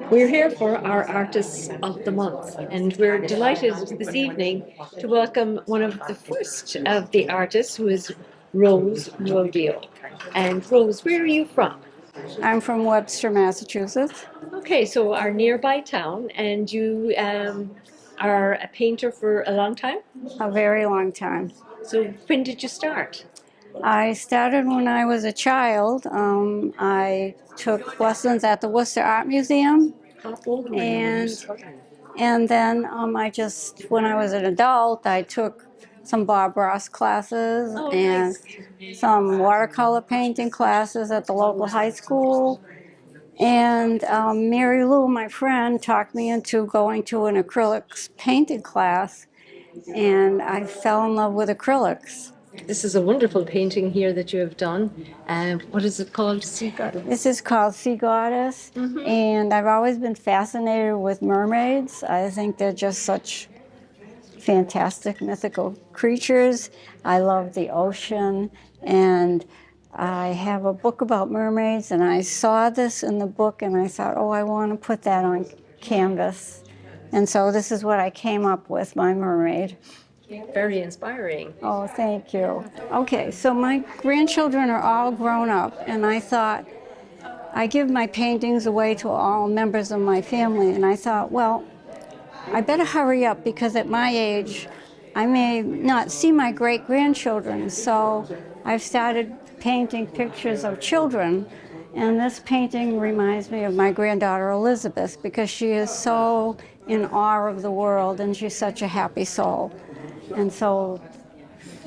We're here for our Artists of the Month, and we're delighted this evening to welcome one of the first of the artists, who is Rose Rodio. And Rose, where are you from? I'm from Webster, Massachusetts. Okay, so our nearby town, and you are a painter for a long time? A very long time. So when did you start? I started when I was a child. I took lessons at the Worcester Art Museum, and then when I was an adult, I took some Bob Ross classes Oh, and nice. some watercolor painting classes at the local high school. And MaryLu, my friend, talked me into going to an acrylics painting class, and I fell in love with acrylics. This is a wonderful painting here that you have done. What is it called? Sea Goddess. This is called Sea Goddess, and I've always been fascinated with mermaids. I think they're just such fantastic mythical creatures. I love the ocean, and I have a book about mermaids, and I saw this in the book, and I thought, oh, I want to put that on canvas. And so this is what I came up with, my mermaid. Very inspiring. Oh, thank you. Okay, so my grandchildren are all grown up, and I thought, I give my paintings away to all members of my family, and I thought, well, I better hurry up because at my age, I may not see my great-grandchildren. So I've started painting pictures of children, and this painting reminds me of my granddaughter Elizabeth because she is so in awe of the world, and she's such a happy soul. And so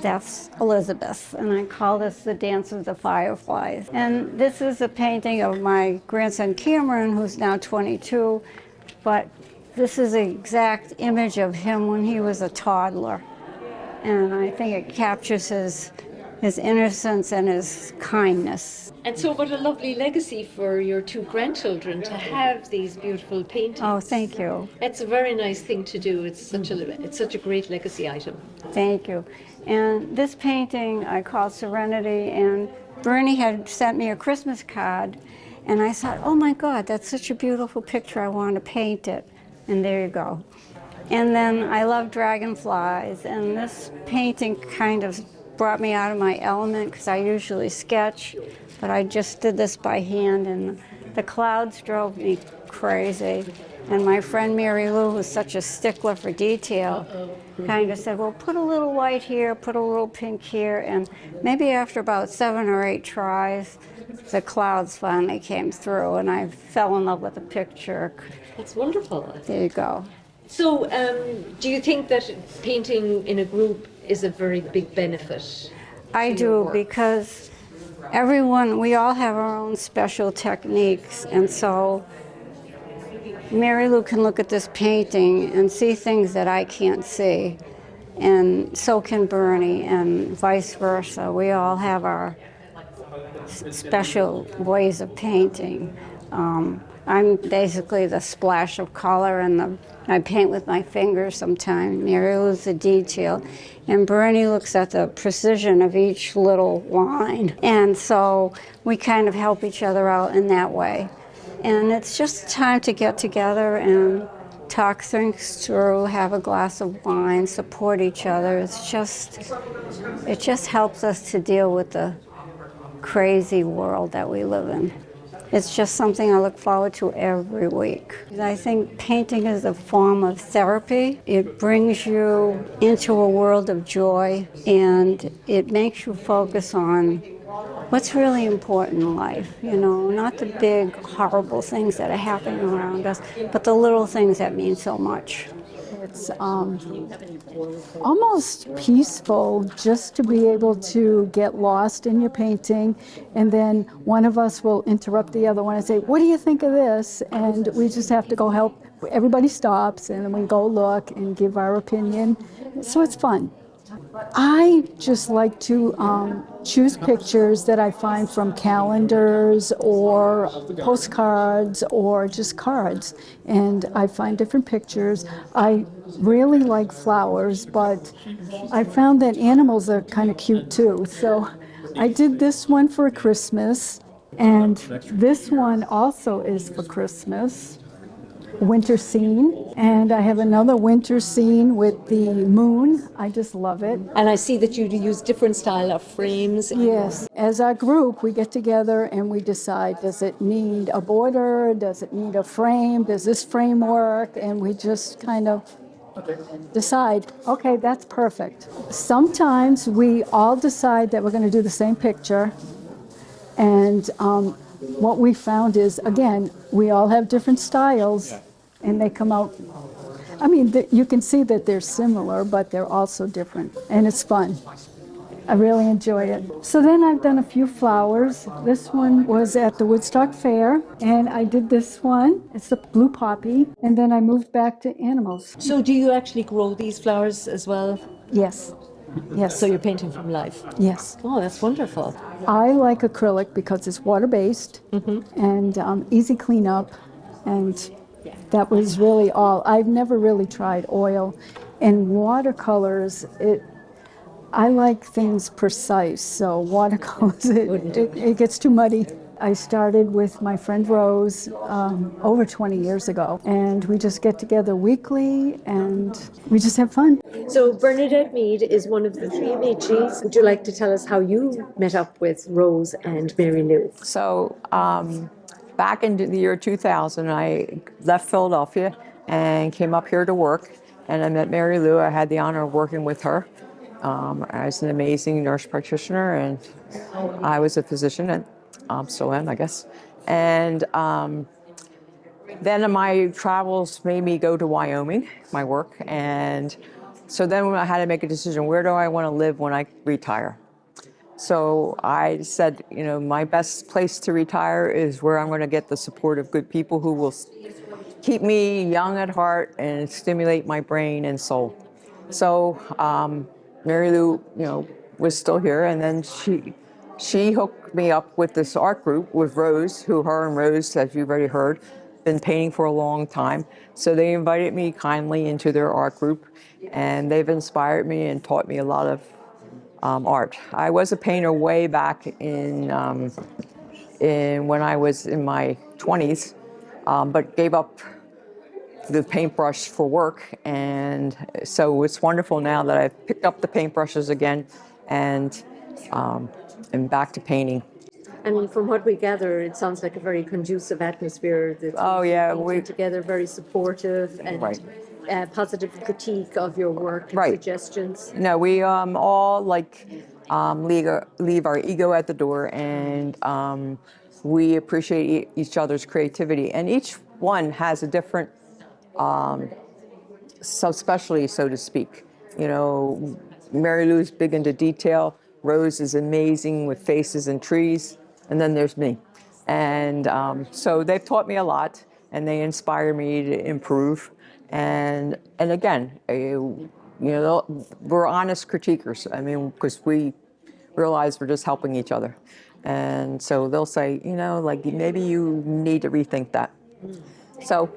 that's Elizabeth, and I call this The Dance of the Fireflies. And this is a painting of my grandson Cameron, who's now 22, but this is the exact image of him when he was a toddler. And I think it captures his innocence and his kindness. And so what a lovely legacy for your two grandchildren to have these beautiful paintings. Oh, thank you. It's a very nice thing to do. It's such a great legacy item. Thank you. And this painting I call Serenity, and Bernie had sent me a Christmas card, and I thought, oh my God, that's such a beautiful picture, I want to paint it. And there you go. And then I love dragonflies, and this painting kind of brought me out of my element because I usually sketch, but I just did this by hand, and the clouds drove me crazy. And my friend MaryLu, who's such a stickler for detail, kind of said, well, put a little white here, put a little pink here, and maybe after about 7 or 8 tries, the clouds finally came through, and I fell in love with the picture. That's wonderful. There you go. So do you think that painting in a group is a very big benefit? I do, because we all have our own special techniques, and so MaryLu can look at this painting and see things that I can't see, and so can Bernie, and vice versa. We all have our special ways of painting. I'm basically the splash of color, and I paint with my fingers sometimes. MaryLu's the detail, and Bernie looks at the precision of each little line. And so we kind of help each other out in that way. And it's just time to get together and talk things through, have a glass of wine, support each other. It just helps us to deal with the crazy world that we live in. It's just something I look forward to every week. I think painting is a form of therapy. It brings you into a world of joy, and it makes you focus on what's really important in life, not the big, horrible things that are happening around us, but the little things that mean so much. It's almost peaceful just to be able to get lost in your painting, and then one of us will interrupt the other one and say, what do you think of this? And we just have to go help. Everybody stops, and then we go look and give our opinion. So it's fun. I just like to choose pictures that I find from calendars or postcards or just cards, and I find different pictures. I really like flowers, but I found that animals are kind of cute too. So I did this one for Christmas, and this one also is for Christmas. winter scene. And I have another winter scene with the moon. I just love it. And I see that you use different style of frames. Yes, as our group, we get together and we decide, does it need a border? Does it need a frame? Does this frame work? And we just kind of decide, okay, that's perfect. Sometimes we all decide that we're going to do the same picture. And what we found is, again, we all have different styles and they come out. I mean, you can see that they're similar, but they're also different. And it's fun. I really enjoy it. So then I've done a few flowers. This one was at the Woodstock Fair, and I did this one. It's the blue poppy, and then I moved back to animals. So do you actually grow these flowers as well? Yes, yes, So you're painting from life? yes. Oh, that's wonderful. I like acrylic because it's water-based and easy cleanup, and that was really all. I've never really tried oil. And watercolors, I like things precise, so watercolors, it gets too muddy. I started with my friend Rose over 20 years ago, and we just get together weekly and we just have fun. So Bernadette Meade is one of the Tre Amici. Would you like to tell us how you met up with Rose and MaryLu? So back in the year 2000, I left Philadelphia and came up here to work, and I met MaryLu. I had the honor of working with her. I was an amazing nurse practitioner, and I was a physician, and still am, I guess. And then my travels made me go to Wyoming, my work, and so then I had to make a decision, where do I want to live when I retire? So I said, you know, my best place to retire is where I'm going to get the support of good people who will keep me young at heart and stimulate my brain and soul. So MaryLu, you know, was still here, and then she hooked me up with this art group with Rose, her and Rose, as you've already heard, been painting for a long time. So they invited me kindly into their art group, and they've inspired me and taught me a lot of art. I was a painter way back in when I was in my 20s, but gave up the paintbrush for work, and so it's wonderful now that I've picked up the paintbrushes again and back to painting. And from what we gather, it sounds like a very conducive atmosphere. Oh yeah, we together very supportive and Right. Positive critique of your work and Right. suggestions. No, we all like leave our ego at the door, and we appreciate each other's creativity, and each one has a different subspecialty, so to speak. You know, MaryLu's big into detail. Rose is amazing with faces and trees, and then there's me. And so they've taught me a lot, and they inspire me to improve. And again, you know, we're honest critiquers. I mean, because we realize we're just helping each other. And so they'll say, you know, like, maybe you need to rethink that. So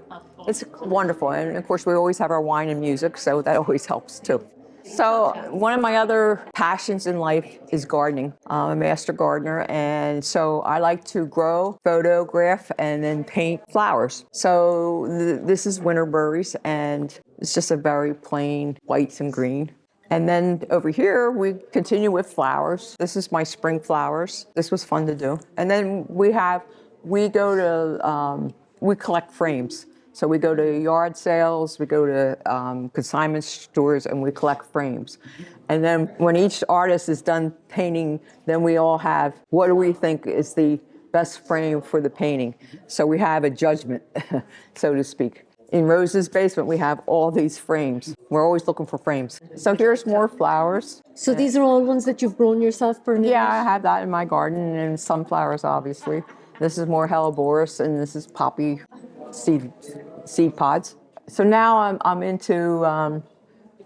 it's wonderful. And of course, we always have our wine and music, so that always helps too. So one of my other passions in life is gardening. I'm a master gardener, and so I like to grow, photograph, and then paint flowers. So this is winter berries, and it's just a very plain white and green. And then over here, we continue with flowers. This is my spring flowers. This was fun to do. And then we collect frames. So we go to yard sales, we go to consignment stores, and we collect frames. And then when each artist is done painting, then we all have, what do we think is the best frame for the painting? So we have a judgment, so to speak. In Rose's basement, we have all these frames. We're always looking for frames. So here's more flowers. So these are all ones that you've grown yourself, Bernadette? Yeah, I have that in my garden, and sunflowers, obviously. This is more Helleborus, and this is poppy seed pods. So now I'm into,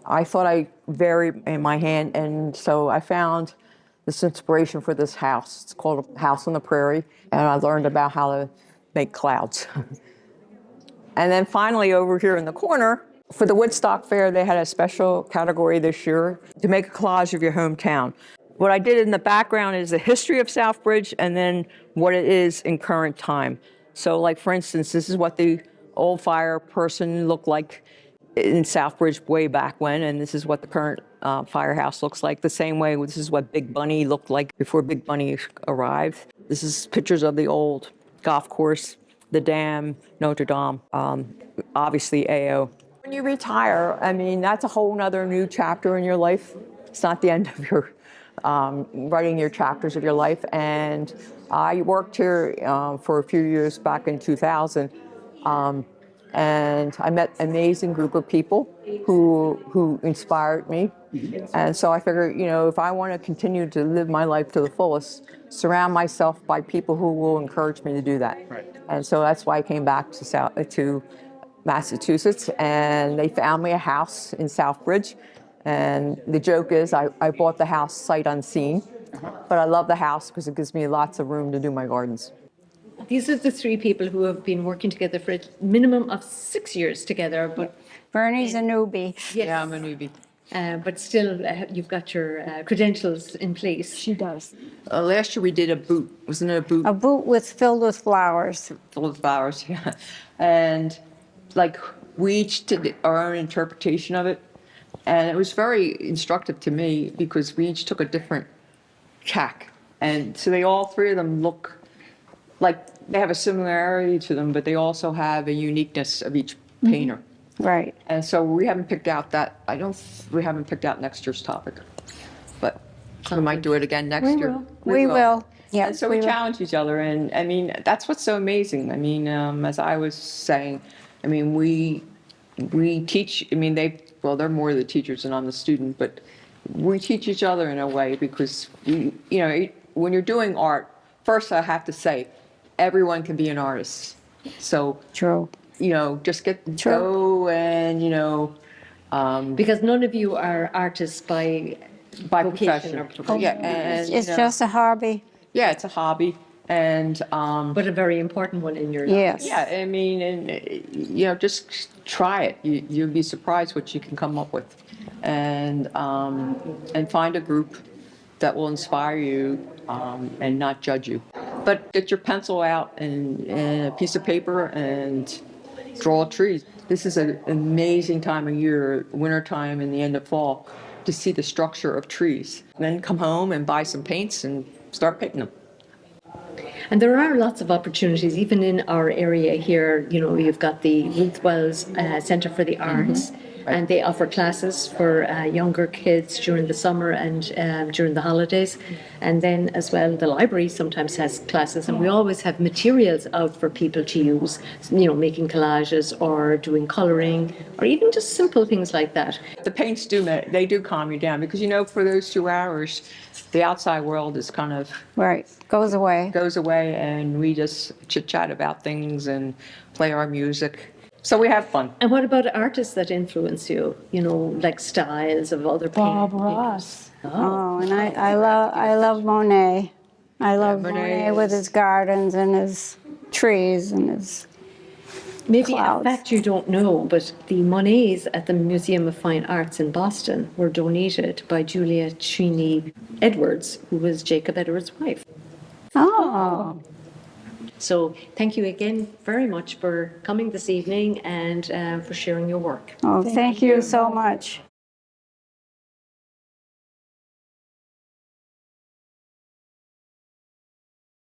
I thought I'd vary in my hand, and so I found this inspiration for this house. It's called a house on the prairie, and I learned about how to make clouds. And then finally over here in the corner, for the Woodstock Fair, they had a special category this year to make a collage of your hometown. What I did in the background is the history of Southbridge and then what it is in current time. So like, for instance, this is what the old fire person looked like in Southbridge way back when, and this is what the current firehouse looks like. The same way, this is what Big Bunny looked like before Big Bunny arrived. This is pictures of the old golf course, the dam, Notre Dame, obviously AO. When you retire, I mean, that's a whole nother new chapter in your life. It's not the end of your writing your chapters of your life. And I worked here for a few years back in 2000. And I met an amazing group of people who inspired me. And so I figured, if I want to continue to live my life to the fullest, surround myself by people who will encourage me to do that. Right. And so that's why I came back to Massachusetts, and they found me a house in Southbridge. And the joke is I bought the house sight unseen, but I love the house because it gives me lots of room to do my gardens. These are the three people who have been working together for a minimum of 6 years together, but Bernie's a newbie. yes. Yeah, I'm a newbie. But still, you've got your credentials in place. She does. Last year we did a boot. Wasn't it a boot? A boot filled with flowers. Full of flowers, yeah. And we each did our own interpretation of it. And it was very instructive to me because we each took a different tack. And so all three of them look like they have a similarity to them, but they also have a uniqueness of each painter. Right. And so we haven't picked out we haven't picked out next year's topic, but we might do it again next year. We will. Yeah. And so we challenge each other, and I mean, that's what's so amazing. I mean, as I was saying, I mean, we teach, I mean, they're more the teachers and I'm the student, but we teach each other in a way because, when you're doing art, first I have to say, everyone can be an artist. So, True. Just go and, Because none of you are artists by vocation profession. Yeah, and, It's just a hobby. Yeah, it's a hobby. And, but a very important one in your life. Yes. yeah, I mean, and, just try it. You'll be surprised what you can come up with. And find a group that will inspire you and not judge you. But get your pencil out and a piece of paper and draw trees. This is an amazing time of year, wintertime and the end of fall, to see the structure of trees. And then come home and buy some paints and start painting them. And there are lots of opportunities, even in our area here. You've got the Ruth Wells Centre for the Arts, and they offer classes for younger kids during the summer and during the holidays. And then as well, the library sometimes has classes, and we always have materials out for people to use, making collages or doing colouring, or even just simple things like that. The paints do calm you down because, for those 2 hours, the outside world is kind of Right. Goes away. And we just chit-chat about things and play our music. So we have fun. And what about artists that influence you? Like styles of other Bob painters? Ross. Oh, and I love Monet. I love Monet with his gardens and his trees and his Maybe clouds. a fact you don't know, but the Monets at the Museum of Fine Arts in Boston were donated by Julia Cheney Edwards, who was Jacob Edwards' wife. Oh. So thank you again very much for coming this evening and for sharing your work. Oh, thank you so much.